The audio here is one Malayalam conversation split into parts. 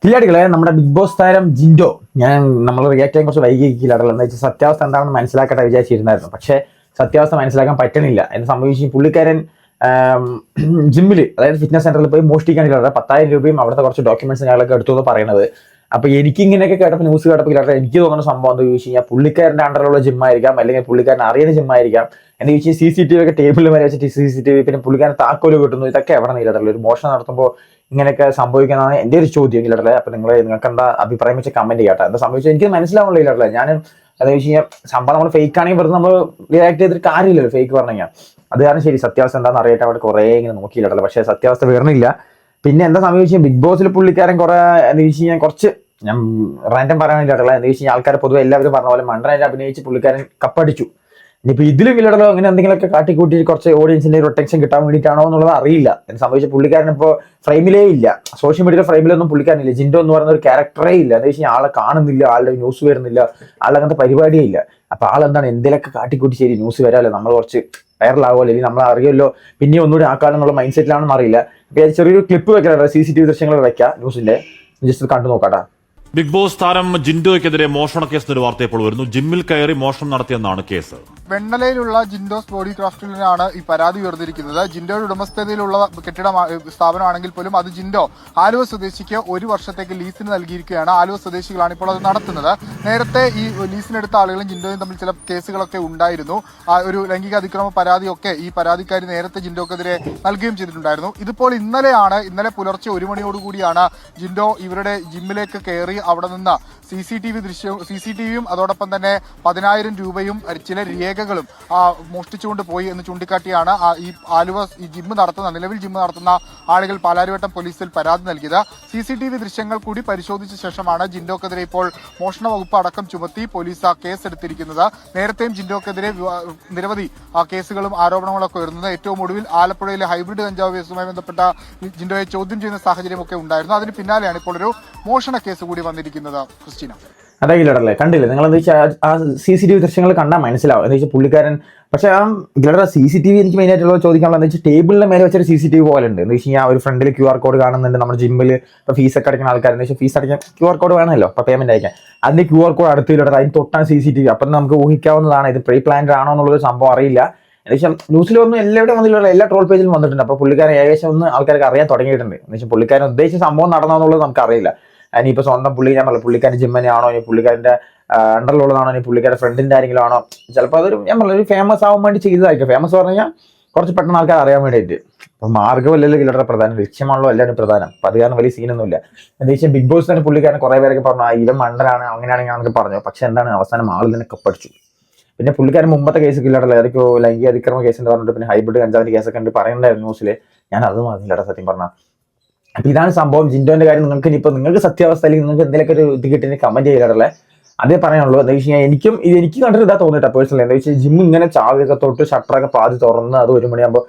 കില്ലാടികളെ നമ്മുടെ ബിഗ് ബോസ് താരം ജിൻഡോ നമ്മൾ റിയാക്ട് ചെയ്യാൻ കുറച്ച് വൈകിക്കില്ലാടല്ലോ എന്താ വെച്ചാൽ സത്യാവസ്ഥ എന്താണെന്ന് മനസ്സിലാക്കട്ടെ വിചാരിച്ചിരുന്നായിരുന്നു. പക്ഷേ സത്യാവസ്ഥ മനസ്സിലാക്കാൻ പറ്റണില്ല എന്ന് സംഭവിച്ചു. പുള്ളിക്കാരൻ ജിമ്മിൽ അതായത് ഫിറ്റ്നസ് സെന്ററിൽ പോയി മോഷ്ടിക്കാനില്ല 10,000 രൂപയും അവിടുത്തെ കുറച്ച് ഡോക്യുമെന്റ്സ് ഞങ്ങളൊക്കെ എടുത്തു എന്ന് പറയുന്നത്. അപ്പൊ എനിക്ക് ഇങ്ങനെയൊക്കെ കേട്ടപ്പോൾ ന്യൂസ് കേട്ടപ്പോൾ എനിക്ക് തോന്നുന്ന സംഭവം എന്താ ചോദിച്ചു കഴിഞ്ഞാൽ പുള്ളിക്കാരന്റെ അണ്ടറിലുള്ള ജിമ്മായിരിക്കാം, അല്ലെങ്കിൽ പുള്ളിക്കാരൻ അറിയുന്ന ജിമ്മായിരിക്കാം. എന്ന് ചോദിച്ചാൽ CCTV ഒക്കെ ടേബിളിൽ വരെ വെച്ചിട്ട് CCTV, പിന്നെ പുള്ളിക്കാരൻ താക്കോല് കിട്ടുന്നു. ഇതൊക്കെ എവിടെ നിന്നില്ല ഒരു മോഷണം നടത്തുമ്പോൾ ഇങ്ങനെയൊക്കെ സംഭവിക്കുന്നതാണ് എന്റെ ഒരു ചോദ്യം ഇല്ലല്ലേ. അപ്പൊ നിങ്ങൾക്ക് എന്താ അഭിപ്രായം വെച്ച് കമന്റ് ചെയ്യാട്ടെ. എന്താ സംഭവിച്ചത് എനിക്ക് മനസ്സിലാവുന്നില്ല ഇല്ലല്ലേ. ഞാൻ എന്താ വെച്ച് കഴിഞ്ഞാൽ സംഭവം നമ്മൾ ഫേക്ക് ആണെങ്കിൽ വെറുതെ നമ്മൾ റിയാക്ട് ചെയ്തിട്ട് കാര്യമില്ലല്ലോ ഫേക്ക് പറഞ്ഞു കഴിഞ്ഞാൽ. അത് കാരണം ശരി സത്യാവസ്ഥ എന്താണെന്ന് അറിയാൻ അവിടെ കുറെ ഇങ്ങനെ നോക്കിയില്ലല്ലോ, പക്ഷേ സത്യാവസ്ഥ വരുന്നില്ല. പിന്നെ എന്താ സംഭവിച്ചത്, ബിഗ് ബോസിൽ പുള്ളിക്കാരൻ കുറെ എന്താ വെച്ച് കഴിഞ്ഞാൽ കുറച്ച് ഞാൻ റാൻഡം പറയാൻ വേണ്ടിയിട്ടുള്ള എന്താ വെച്ച് കഴിഞ്ഞാൽ ആൾക്കാരെ പൊതുവെ എല്ലാവരും പറഞ്ഞ പോലെ മണ്ടനായിട്ട് അഭിനയിച്ച് പുള്ളിക്കാരൻ കപ്പടിച്ചു. ഇനിയിപ്പോ ഇതിലും ഇല്ലടല്ലോ അങ്ങനെ എന്തെങ്കിലുമൊക്കെ കാട്ടിക്കൂട്ടി കുറച്ച് ഓഡിയൻസിന്റെ ഒരു അറ്റൻഷൻ കിട്ടാൻ വേണ്ടിയിട്ടാണോ എന്നുള്ളത് അറിയില്ല. എന്ന് സംഭവിച്ച പുള്ളിക്കാരൻ ഇപ്പോൾ ഫ്രെയിമിലേ ഇല്ല, സോഷ്യൽ മീഡിയയിലെ ഫ്രെയിമിലൊന്നും പുള്ളിക്കാരനില്ല. ജിൻഡോ എന്ന് പറയുന്ന ഒരു ക്യാരക്ടറേ ഇല്ല. എന്താ വെച്ചാൽ ആളെ കാണുന്നില്ല, ആളുടെ ന്യൂസ് വരുന്നില്ല, ആളുടെ അങ്ങനത്തെ പരിപാടിയേ ഇല്ല. അപ്പൊ ആളെന്താണ് എന്തെങ്കിലുമൊക്കെ കാട്ടിക്കൂട്ടി ശരി ന്യൂസ് വരാമല്ലോ, നമ്മൾ കുറച്ച് വൈറലാകുമല്ലോ, അല്ലെങ്കിൽ നമ്മൾ അറിയുമല്ലോ, പിന്നെ ഒന്നുകൂടി ആക്കാനെന്നുള്ള മൈൻഡ് സെറ്റിലാണെന്ന് അറിയില്ല. അപ്പൊ ചെറിയൊരു ക്ലിപ്പ് വെക്കാം, CCTV ദൃശ്യങ്ങൾ വെക്കാം ന്യൂസിന്റെ, ജസ്റ്റ് കണ്ടു നോക്കാട്ടാ. ബിഗ് ബോസ് താരം ജിൻഡോയ്ക്കെതിരെ മോഷണ കേസ് ഒരു വാർത്ത ഇപ്പോൾ വരുന്നു. ജിമ്മിൽ കയറി മോഷണം നടത്തിയെന്നാണ് കേസ്. വെണ്ണലയിലുള്ള ജിൻഡോസ് ബോഡി ക്രാഫ്റ്റിലാണ് ഈ പരാതി ഉയർന്നിരിക്കുന്നത്. ജിൻഡോയുടെ ഉടമസ്ഥതയിലുള്ള കെട്ടിട സ്ഥാപനമാണെങ്കിൽ പോലും അത് ജിൻഡോ ആലുവ സ്വദേശിക്ക് 1 വർഷത്തേക്ക് ലീസിന് നൽകിയിരിക്കുകയാണ്. ആലുവ സ്വദേശികളാണ് ഇപ്പോൾ അത് നടത്തുന്നത്. നേരത്തെ ഈ ലീസിനെടുത്ത ആളുകളും ജിൻഡോയും തമ്മിൽ ചില കേസുകളൊക്കെ ഉണ്ടായിരുന്നു. ഒരു ലൈംഗിക അതിക്രമ പരാതിയൊക്കെ ഈ പരാതിക്കാരി നേരത്തെ ജിൻഡോക്കെതിരെ നൽകുകയും ചെയ്തിട്ടുണ്ടായിരുന്നു. ഇതിപ്പോൾ ഇന്നലെ പുലർച്ചെ 1 മണിയോടുകൂടിയാണ് ജിൻഡോ ഇവരുടെ ജിമ്മിലേക്ക് കയറി അവിടെ നിന്ന് CCTVയും അതോടൊപ്പം തന്നെ 10,000 രൂപയും ചില രേഖകളും മോഷ്ടിച്ചുകൊണ്ട് പോയി എന്ന് ചൂണ്ടിക്കാട്ടിയാണ് ഈ നിലവിൽ ജിമ്മ് നടത്തുന്ന ആളുകൾ പാലാരിവട്ടം പോലീസിൽ പരാതി നൽകിയത്. CCTV ദൃശ്യങ്ങൾ കൂടി പരിശോധിച്ച ശേഷമാണ് ജിൻഡോക്കെതിരെ ഇപ്പോൾ മോഷണ വകുപ്പ് അടക്കം ചുമത്തി പോലീസ് കേസെടുത്തിരിക്കുന്നത്. നേരത്തെയും ജിൻഡോക്കെതിരെ നിരവധി കേസുകളും ആരോപണങ്ങളൊക്കെ വരുന്നത്. ഏറ്റവും ഒടുവിൽ ആലപ്പുഴയിലെ ഹൈബ്രിഡ് കഞ്ചാവ് കേസുമായി ബന്ധപ്പെട്ട ജിൻഡോയെ ചോദ്യം ചെയ്യുന്ന സാഹചര്യമൊക്കെ ഉണ്ടായിരുന്നു. അതിന് പിന്നാലെയാണ് ഇപ്പോൾ ഒരു മോഷണ കേസ് കൂടി വന്നിരിക്കുന്നത്. ക്രിസ്റ്റീന അതെങ്കിലല്ലേ കണ്ടില്ലേ നിങ്ങൾ, എന്താ വെച്ചാൽ ആ CCTV ദൃശ്യങ്ങൾ കണ്ടാൽ മനസ്സിലാവും. എന്താ വെച്ചാൽ പുള്ളിക്കാരൻ പക്ഷേ ഗിലറുടെ CCTV എനിക്ക് മെയിൻ ആയിട്ടുള്ള ചോദിക്കാനുള്ള എന്താ വെച്ചാൽ ടേബിളിന്റെ മേലെ വെച്ചൊരു CCTV പോലെ ഉണ്ട്. എന്ന് വെച്ച് കഴിഞ്ഞാൽ ഒരു ഫ്രണ്ടിൽ QR കോഡ് കാണുന്നുണ്ട്. നമ്മുടെ ജിമ്മിൽ ഇപ്പോൾ ഫീസ് ഒക്കെ അടയ്ക്കുന്ന ആൾക്കാർ എന്താ വെച്ചാൽ ഫീസ് അടയ്ക്കാൻ QR കോഡ് വേണമല്ലോ, അപ്പോൾ പേയ്മെന്റ് അയക്കാൻ. അതിന്റെ QR കോഡ് അടുത്തില്ല, അതിന് തൊട്ടാണ് CCTV. അപ്പം നമുക്ക് ഊഹിക്കാവുന്നതാണ് ഇത് പ്രീ പ്ലാൻഡ് ആണോ എന്നുള്ളൊരു സംഭവം അറിയില്ല. ഏകദേശം ന്യൂസിലൊന്നും എല്ലാവരുടെയും വന്നിട്ടുള്ള എല്ലാ ട്രോൾ പേജിലും വന്നിട്ടുണ്ട്. അപ്പോൾ പുള്ളിക്കാരൻ ഏകദേശം ഒന്ന് ആൾക്കാർക്ക് അറിയാൻ തുടങ്ങിയിട്ടുണ്ട്. എന്ന് വെച്ചാൽ പുള്ളിക്കാരൻ ഉദ്ദേശിച്ച സംഭവം നടന്നതെന്നുള്ളത് നമുക്ക് അറിയില്ല. ഇനിയിപ്പോൾ സ്വന്തം ഞാൻ പറഞ്ഞ പുള്ളിക്കാരൻ്റെ ജിമ്മനെയാണോ, ഇനി പുള്ളിക്കാരൻ്റെ അണ്ടറിലുള്ളതാണോ, ഇനി പുള്ളിക്കാരുടെ ഫ്രണ്ടിന്റെ ആരെങ്കിലും ആണോ, ചിലപ്പോൾ അതൊരു ഞാൻ പറഞ്ഞ ഒരു ഫേമസ് ആവാൻ വേണ്ടി ചെയ്തതായിരിക്കും. ഫേമസ് പറഞ്ഞു കഴിഞ്ഞാൽ കുറച്ച് പെട്ടെന്ന് ആൾക്കാർ അറിയാൻ വേണ്ടിയിട്ട്. അപ്പം മാർഗ്ഗമല്ലല്ലോ കിലറുടെ പ്രധാനം, ലക്ഷ്യമാണല്ലോ എല്ലാവരും പ്രധാനം. അപ്പം അത് കാരണം വലിയ സീനൊന്നുമില്ല. എന്താ വെച്ചാൽ ബിഗ് ബോസ് തന്നെ പുള്ളിക്കാരൻ കുറേ പേരൊക്കെ പറഞ്ഞു ഇവൻ മണ്ടനാണ് അങ്ങനെയാണെങ്കിൽ നമുക്ക് പറഞ്ഞു. പക്ഷെ എന്താണ് അവസാനം ആൾ തന്നെ കപ്പടിച്ചു. പിന്നെ പുള്ളിക്കാരൻ മുമ്പത്തെ കേസ് കില്ലറല്ല, ഏതൊക്കെയോ ലൈംഗിക അതിക്രമ കേസിന്റെ പറഞ്ഞിട്ട് പിന്നെ ഹൈബ്രിഡ് കഞ്ചാവിന്റെ കേസൊക്കെ ഉണ്ട് പറയണ്ടായിരുന്നു ന്യൂസിൽ. ഞാൻ അതും അറിയില്ലടാ സത്യം പറഞ്ഞാൽ. അപ്പൊ ഇതാണ് സംഭവം. ജിൻഡോന്റെ കാര്യം നിങ്ങൾക്ക് സത്യാവസ്ഥ അല്ലെങ്കിൽ നിങ്ങൾക്ക് എന്തെങ്കിലുമൊക്കെ ഒരു ഇത് കിട്ടി കമന്റ് ചെയ്യാറുള്ളത് അതേ പറയാനുള്ളൂ. എന്താ വെച്ച് കഴിഞ്ഞാൽ എനിക്ക് കണ്ടിട്ട് ഇതാ തോന്നിട്ടാ പേഴ്സണലി. എന്താ വെച്ചാൽ ജിം ഇങ്ങനെ ചാവിയൊക്കെ തൊട്ട് ഷട്ടറൊക്കെ പാതി തുറന്ന് അത് 1 മണിയാകുമ്പോൾ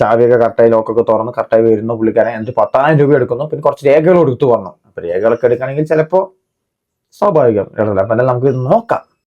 ചാവിയൊക്കെ കറക്റ്റായി ലോക്കൊക്കെ തുറന്ന് കറക്റ്റായി വരുന്നു പുള്ളിക്കാരൻ. എന്നിട്ട് 10,000 രൂപ എടുക്കുന്നു, പിന്നെ കുറച്ച് രേഖകൾ എടുത്തു പറഞ്ഞു. അപ്പൊ രേഖകളൊക്കെ എടുക്കുകയാണെങ്കിൽ ചിലപ്പോൾ സ്വാഭാവികം. അപ്പം നമുക്ക് നോക്കാം.